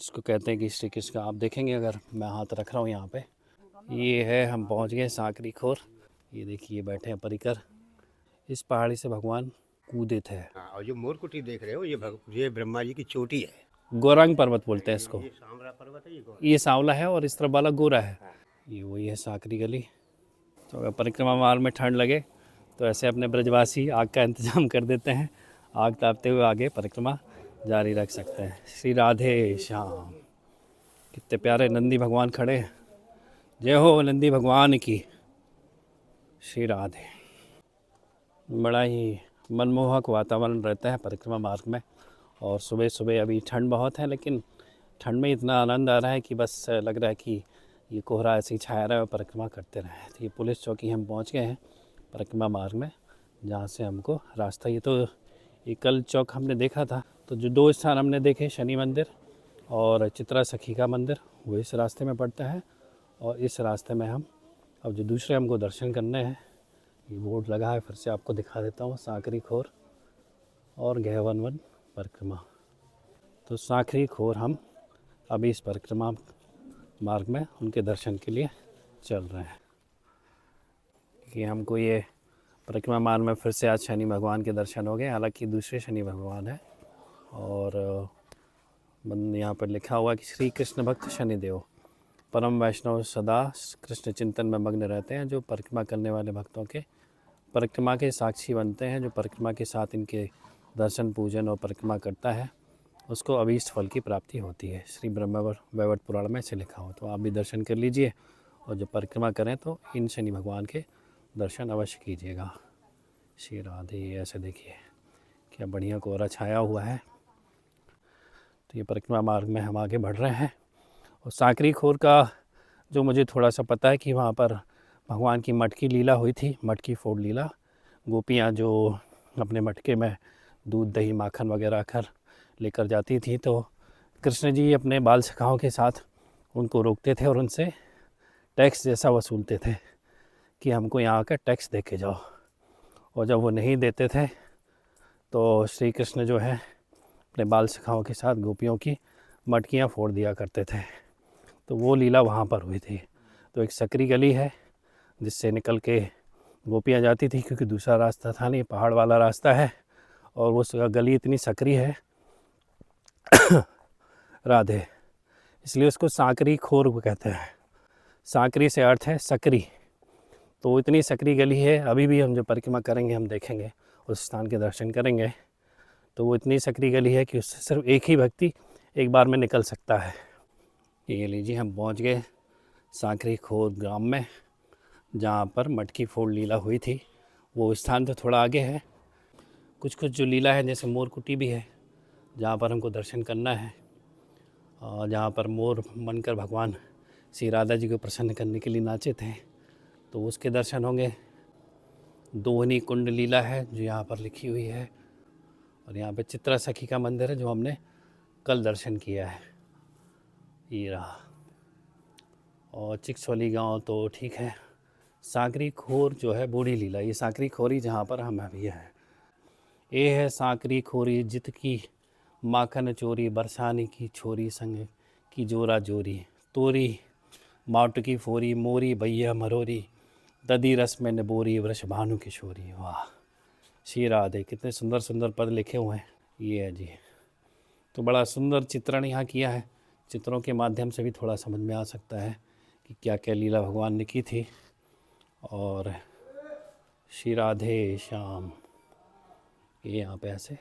जिसको कहते हैं कि श्री कृष्ण का। आप देखेंगे अगर मैं हाथ रख रहा हूँ यहाँ पे, ये है, हम पहुँच गए सांकरी खोर। ये देखिए बैठे हैं परिकर। इस पहाड़ी से भगवान कूदे थे। हाँ, और जो मोरकुटी देख रहे हो ये ब्रह्मा जी की चोटी है। गौरांग पर्वत बोलते हैं इसको। ये सांवरा पर्वत है, ये सांवला है और इस तरफ वाला गोरा है। हाँ। ये वही है सांकरी गली। तो अगर परिक्रमा मार्ग में ठंड लगे तो ऐसे अपने ब्रजवासी आग का इंतजाम कर देते हैं। आग तापते हुए आगे परिक्रमा जारी रख सकते हैं। श्री राधे श्याम। कितने प्यारे नंदी भगवान खड़े हैं। जय हो नंदी भगवान की। श्री राधे। बड़ा ही मनमोहक वातावरण रहता है परिक्रमा मार्ग में। और सुबह सुबह अभी ठंड बहुत है, लेकिन ठंड में इतना आनंद आ रहा है कि बस लग रहा है कि ये कोहरा ऐसे ही छाया रहा है और परिक्रमा करते रहे। तो ये पुलिस चौकी हम पहुंच गए हैं परिक्रमा मार्ग में, जहाँ से हमको रास्ता, ये कल चौक हमने देखा था। तो जो दो स्थान हमने देखे, शनि मंदिर और चित्रा सखी का मंदिर, वो इस रास्ते में पड़ता है। और इस रास्ते में हम अब जो दूसरे हमको दर्शन करने हैं, ये बोर्ड लगा है, फिर से आपको दिखा देता हूँ, सांकरी खोर और गहवन वन परिक्रमा। तो सांकरी खोर हम अभी इस परिक्रमा मार्ग में उनके दर्शन के लिए चल रहे हैं कि हमको ये परिक्रमा मार्ग में फिर से आज शनि भगवान के दर्शन हो गए। हालांकि दूसरे शनि भगवान है। और यहाँ पर लिखा हुआ है कि श्री कृष्ण भक्त शनिदेव परम वैष्णव सदा कृष्ण चिंतन में मग्न रहते हैं। जो परिक्रमा करने वाले भक्तों के परिक्रमा के साक्षी बनते हैं, जो परिक्रमा के साथ इनके दर्शन पूजन और परिक्रमा करता है, उसको अभीष्ट फल की प्राप्ति होती है। श्री ब्रह्म वैवर्त पुराण में ऐसे लिखा हो। तो आप भी दर्शन कर लीजिए और जब परिक्रमा करें तो इन शनि भगवान के दर्शन अवश्य कीजिएगा। श्री राधे। ऐसे देखिए क्या बढ़िया कोहरा छाया हुआ है। तो ये परिक्रमा मार्ग में हम आगे बढ़ रहे हैं। और सांकरी खोर का जो मुझे थोड़ा सा पता है कि वहाँ पर भगवान की मटकी लीला हुई थी, मटकी फोड़ लीला। गोपियाँ जो अपने मटके में दूध दही माखन वगैरह कर लेकर जाती थी, तो कृष्ण जी अपने बाल सखाओं के साथ उनको रोकते थे और उनसे टैक्स जैसा वसूलते थे कि हमको यहाँ आकर टैक्स दे के जाओ। और जब वो नहीं देते थे तो श्री कृष्ण जो है अपने बाल सखाओं के साथ गोपियों की मटकियाँ फोड़ दिया करते थे। तो वो लीला वहाँ पर हुई थी। तो एक सकरी गली है जिससे निकल के गोपियाँ जाती थी, क्योंकि दूसरा रास्ता था नहीं, पहाड़ वाला रास्ता है। और वो गली इतनी सकरी है राधे, इसलिए उसको सांकरी खोर कहते हैं। सांकरी से अर्थ है सकरी। तो इतनी सकरी गली है। अभी भी हम जो परिक्रमा करेंगे हम देखेंगे, उस स्थान के दर्शन करेंगे, तो वो इतनी सकरी गली है कि उससे सिर्फ एक ही व्यक्ति एक बार में निकल सकता है। ये लीजिए हम पहुंच गए सांकरी खोर ग्राम में, जहाँ पर मटकी फोड़ लीला हुई थी। वो स्थान तो थोड़ा आगे है। कुछ कुछ जो लीला है, जैसे मोर कुटी भी है जहाँ पर हमको दर्शन करना है, और जहाँ पर मोर बनकर भगवान श्री राधा जी को प्रसन्न करने के लिए नाचे थे, तो उसके दर्शन होंगे। दोहनी कुंड लीला है जो यहाँ पर लिखी हुई है। और यहाँ पे चित्रा सखी का मंदिर है जो हमने कल दर्शन किया है। ये रहा। और चिक्सोली गांव तो ठीक है। सांकरी खोर जो है बूढ़ी लीला, ये सांकरी खोरी जहाँ पर हम अभी हैं, ये है सांकरी खोरी जित की माखन चोरी, बरसाने की छोरी संग की जोरा जोरी, तोरी माट की फोरी, मोरी भैया मरोरी, ददी रस में नबोरी, वृष भानु किशोरी। वाह श्री राधे। कितने सुंदर सुंदर पद लिखे हुए हैं। ये है जी। तो बड़ा सुंदर चित्रण यहाँ किया है। चित्रों के माध्यम से भी थोड़ा समझ में आ सकता है कि क्या क्या लीला भगवान ने की थी। और श्री राधे श्याम। ये यहाँ पे ऐसे,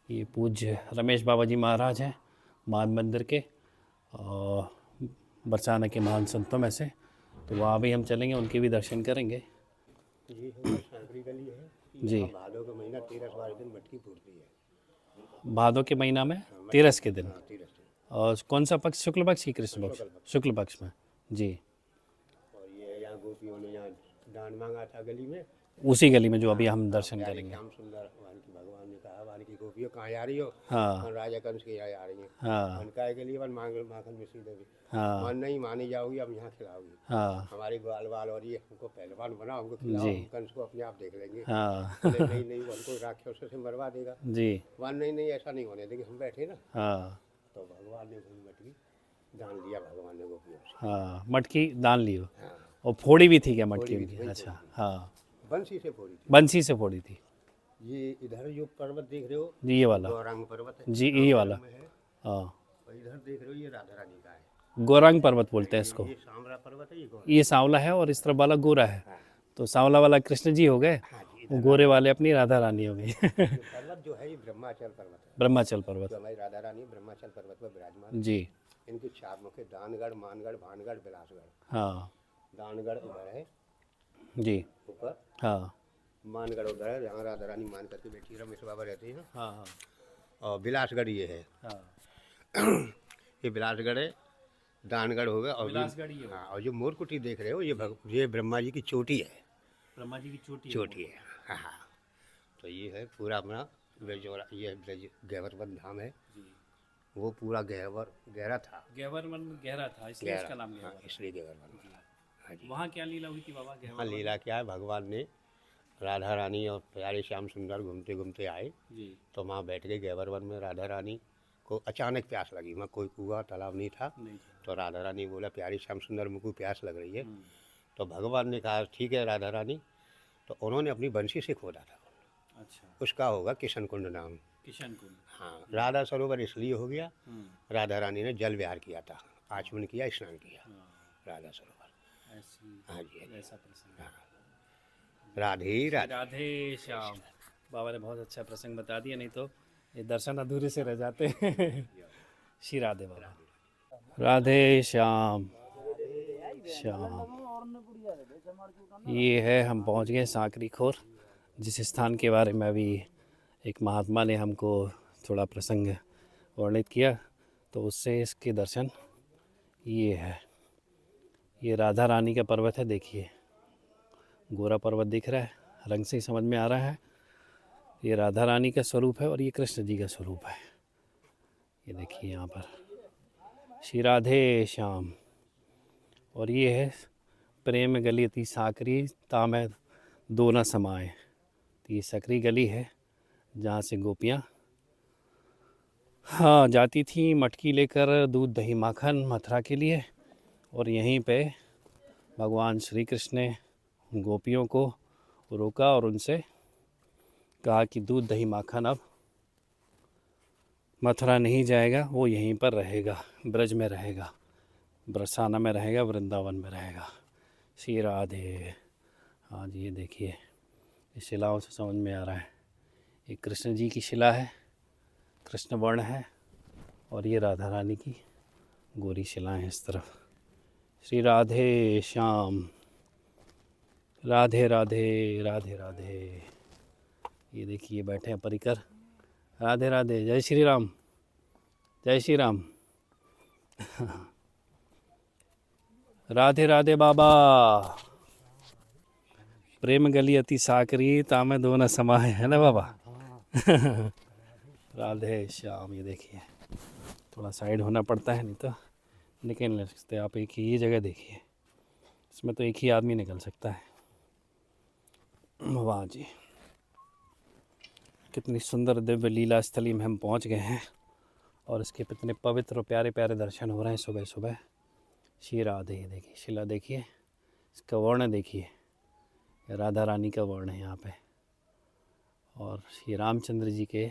ये पूज्य रमेश बाबा जी महाराज हैं मान मंदिर के और बरसाना के महान संतों में से। तो वहाँ भी हम चलेंगे, उनके भी दर्शन करेंगे। ये है सांकरी गली है जी। भादों का महीना 13-12 दिन मटकी फूटती है। भादों के महीना में 13 के दिन। 13 दिन। और कौन सा पक्ष, शुक्ल पक्ष की कृष्ण पक्ष? शुक्ल पक्ष में जी। और ये यहाँ गोपियों ने यहाँ दान मांगा था गली में, उसी गली में जो अभी हम दर्शन करेंगे। श्याम सुंदर भगवान ने कहा वान की गोपियों कहाँ जा रही हो? हाँ राजा कंस के यहाँ जा रही है। हाँ मनकाय के लिए वन माखन मिश्री देवी। हाँ मान नहीं मानी जाओगी, अब यहाँ खिलाओगी। हाँ हमारी ग्वाल वाल और ये हमको पहलवान बना, हमको खिलाओ, जी। हम कंस को अपने आप देख लेंगे। हाँ बोले नहीं नहीं, वो हमको राक्षसों से मरवा देगा। जी। वन नहीं नहीं, ऐसा नहीं होने देंगे। हम बैठे ना, हाँ तो भगवान ने वही मटकी दान लिया भगवान ने गोपियों से। हाँ, मटकी दान ली हो। हाँ, और फोड़ी भी थी क्या मटकी फोड़ी भी उनकी? थी, वही अच्छा, फोड़ी थी। हाँ, बंसी से फोड़ी थी। बंसी से फोड़ी थी। ये इधर जो पर्वत देख रहे हो, जी ये वाला, गौरांग पर्वत है, जी ये वाला, में है। हाँ, और इधर देख रहे हो ये राधा रानी का है। गौरांग पर्वत बोलते हैं इसको। ये सांवरा पर्वत है, ये गौरांग। ये सांवला है और इस तरफ वाला गोरा है। हाँ, तो सांवला वाला कृष्ण जी हो गए, हाँ जी, वो इधर गोरे वाले अपनी राधा रानी हो गई। ये पर्वत जो है ये ब्रह्माचल पर्वत है, ब्रह्माचल पर्वत, जो हमारी राधा रानी ब्रह्माचल पर्वत पर विराजमान है। जी, इनके 4 मुख है, दानगढ़, मानगढ़, भानगढ़, बिलासगढ़। हाँ, दानगढ़ उधर है जी, ऊपर, हाँ, मानगढ़ उधर है जहाँ राधा रानी मान करके बैठी रमेश बाबा रहते हैं। हाँ, हाँ, और बिलासगढ़ ये है, हाँ, ये बिलासगढ़ है, दानगढ़ हो गया। और बिलासगढ़ ये हाँ, और जो मोरकुटी देख रहे हो ये ब्रह्मा जी की चोटी है, ब्रह्मा जी की चोटी है। चोटी है। हाँ हाँ, तो ये है पूरा अपना ब्रजौरा, ये ब्रज गहवरवन धाम है। जी, वो पूरा गहरा था, गहवरवन गहरा था इसलिए इसका नाम हाँ, गहवर। इसलिए गहवरवन। हाँ जी। वहाँ क्या लीला हुई थी बाबा हाँ, गहवर? लीला क्या है, भगवान ने राधा रानी और प्यारे श्याम सुंदर घूमते घूमते आए, जी, तो वहाँ बैठ के गहवरवन में राधा रानी को अचानक प्यास लगी। वहाँ कोई कुआं तालाब नहीं था, नहीं था। तो राधा रानी बोला प्यारे श्याम सुंदर मुझको प्यास लग रही है। हम्म, तो भगवान ने कहा ठीक है राधा रानी, तो उन्होंने अपनी बंसी से खोदा था। अच्छा, उसका होगा किशन कुंड नाम। किशन कुंड। हाँ, राधा सरोवर इसलिए हो गया, हम्म, राधा रानी ने जल विहार किया था, आचमन किया, स्नान किया, हाँ, राधा सरोवर। ऐसी हाँ जी, हाँ जी। ऐसा प्रसंग। हाँ, राधे राधे। राधे श्याम। बाबा ने बहुत अच्छा प्रसंग बता दिया, नहीं तो ये दर्शन अधूरे से रह जाते हैं। श्री राधे बाबा। राधे श्याम, श्याम। ये है, हम पहुंच गए सांकरी खोर, जिस स्थान के बारे में अभी एक महात्मा ने हमको थोड़ा प्रसंग वर्णित किया, तो उससे इसके दर्शन ये है। ये राधा रानी का पर्वत है, देखिए गोरा पर्वत दिख रहा है, रंग से ही समझ में आ रहा है ये राधा रानी का स्वरूप है और ये कृष्ण जी का स्वरूप है। ये देखिए यहाँ पर श्री राधे श्याम। और ये है प्रेम गली अति साकरी तामै दो न समाए। तो ये सकरी गली है जहाँ से गोपियाँ हाँ जाती थी मटकी लेकर दूध दही माखन मथुरा के लिए। और यहीं पे भगवान श्री कृष्ण ने गोपियों को रोका और उनसे कहा कि दूध दही माखन अब मथुरा नहीं जाएगा, वो यहीं पर रहेगा, ब्रज में रहेगा, बरसाना में रहेगा, वृंदावन में रहेगा। श्री राधे। हाँ जी, ये देखिए इस शिलाओं से समझ में आ रहा है ये कृष्ण जी की शिला है, कृष्ण वर्ण है, और ये राधा रानी की गोरी शिलाएं हैं इस तरफ। श्री राधे श्याम। राधे राधे राधे राधे। ये देखिए बैठे हैं परिकर। राधे राधे, जय श्री राम, जय श्री राम। राधे राधे बाबा। प्रेम गली अति साकरी तामे दो न समाए, है ना बाबा? राधे श्याम। ये देखिए थोड़ा साइड होना पड़ता है, नहीं तो निकल नहीं सकते आप। एक ही जगह देखिए, इसमें तो एक ही आदमी निकल सकता है। वाह जी, कितनी सुंदर दिव्य लीला स्थली में हम पहुंच गए हैं और इसके कितने पवित्र और प्यारे प्यारे दर्शन हो रहे हैं सुबह सुबह। श्री राधे। देखिए शिला, देखिए इसका वर्ण देखिए, राधा रानी का वर्ण है यहाँ पे। और श्री रामचंद्र जी के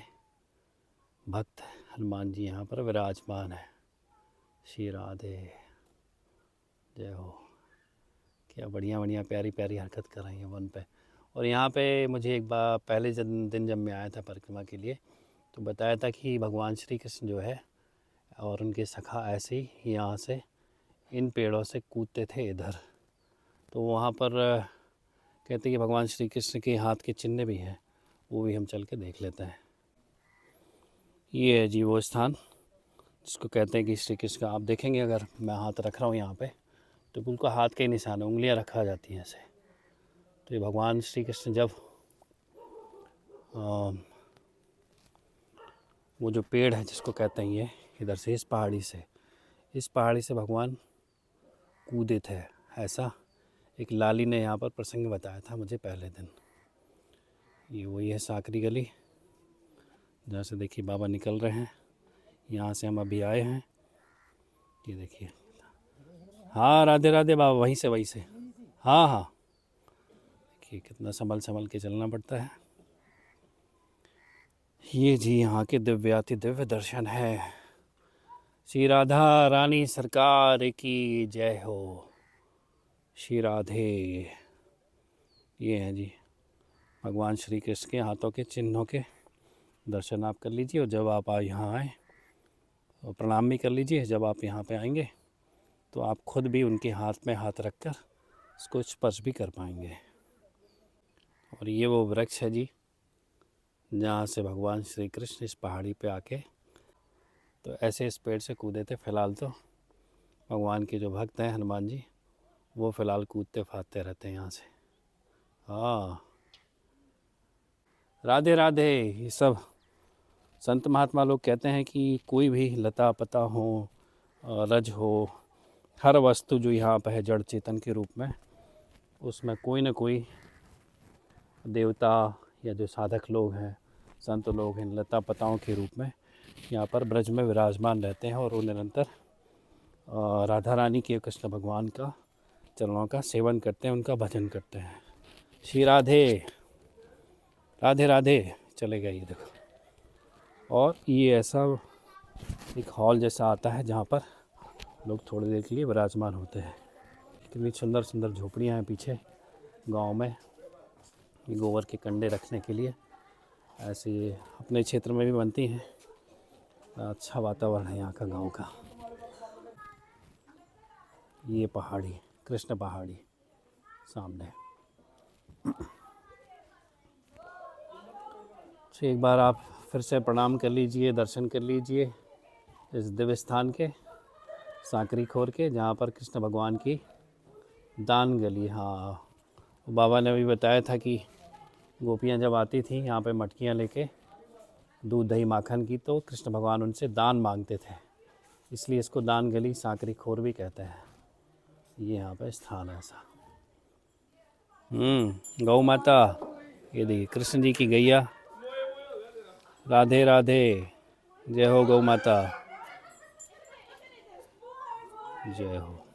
भक्त हनुमान जी यहाँ पर विराजमान है। श्री राधे, जय हो। क्या बढ़िया बढ़िया प्यारी प्यारी हरकत कर रही हैं वन पे। और यहाँ पे मुझे एक बार पहले दिन जब मैं आया था परिक्रमा के लिए, तो बताया था कि भगवान श्री कृष्ण जो है और उनके सखा ऐसे ही यहाँ से इन पेड़ों से कूदते थे इधर। तो वहाँ पर कहते हैं कि भगवान श्री कृष्ण के हाथ के चिन्ह भी हैं, वो भी हम चल के देख लेते हैं। ये है जी वो स्थान जिसको कहते हैं कि श्री कृष्ण का, आप देखेंगे अगर मैं हाथ रख रहा हूँ यहाँ पे, तो बिल्कुल हाथ के निशान, उंगलियाँ रखा जाती हैं ऐसे। तो ये भगवान श्री कृष्ण जब वो जो पेड़ है जिसको कहते हैं, ये इधर से इस पहाड़ी से भगवान कूदे थे, ऐसा एक लाली ने यहाँ पर प्रसंग बताया था मुझे पहले दिन। ये वही है साकरी गली जहाँ से देखिए बाबा निकल रहे हैं। यहाँ से हम अभी आए हैं। ये देखिए, हाँ राधे राधे बाबा, वहीं से। हाँ हाँ, देखिए कितना संभल के चलना पड़ता है। ये जी यहाँ के दिव्याति दिव्य दर्शन है। श्री राधा रानी सरकार की जय हो। श्री राधे। ये हैं जी भगवान श्री कृष्ण के हाथों के चिन्हों के दर्शन आप कर लीजिए। और जब आप यहाँ आए और प्रणाम भी कर लीजिए। जब आप यहाँ पे आएंगे तो आप खुद भी उनके हाथ में हाथ रख कर उसको स्पर्श भी कर पाएंगे। और ये वो वृक्ष है जी जहाँ से भगवान श्री कृष्ण इस पहाड़ी पे आके तो ऐसे इस पेड़ से कूदे थे। फ़िलहाल तो भगवान के जो भक्त हैं हनुमान जी, वो फ़िलहाल कूदते फादते रहते हैं यहाँ से। हाँ राधे राधे। ये सब संत महात्मा लोग कहते हैं कि कोई भी लता पता हो, रज हो, हर वस्तु जो यहाँ पर है जड़ चेतन के रूप में, उसमें कोई न कोई देवता या जो साधक लोग हैं, संत लोग हैं, लता पताओं के रूप में यहाँ पर ब्रज में विराजमान रहते हैं। और वो निरंतर राधा रानी के कृष्ण भगवान का चरणों का सेवन करते हैं, उनका भजन करते हैं। श्री राधे राधे राधे। चले गए ये देखो। और ये ऐसा एक हॉल जैसा आता है जहाँ पर लोग थोड़ी देर के लिए विराजमान होते हैं। कितनी सुंदर सुंदर झोपड़ियाँ हैं पीछे गांव में, ये गोबर के कंडे रखने के लिए। ऐसे ये अपने क्षेत्र में भी बनती हैं। अच्छा वातावरण है यहाँ का गांव का। ये पहाड़ी, कृष्ण पहाड़ी सामने। तो एक बार आप फिर से प्रणाम कर लीजिए, दर्शन कर लीजिए इस दिव्य स्थान के, सांकरी खोर के, जहाँ पर कृष्ण भगवान की दान गली। हाँ, बाबा ने भी बताया था कि गोपियाँ जब आती थी यहाँ पे मटकियाँ लेके दूध दही माखन की, तो कृष्ण भगवान उनसे दान मांगते थे, इसलिए इसको दान गली सांकरी खोर भी कहते हैं। ये यहाँ पे स्थान है ऐसा। गौ माता, ये देखिए कृष्ण जी की गैया। राधे राधे। जय हो गौ माता, जय हो।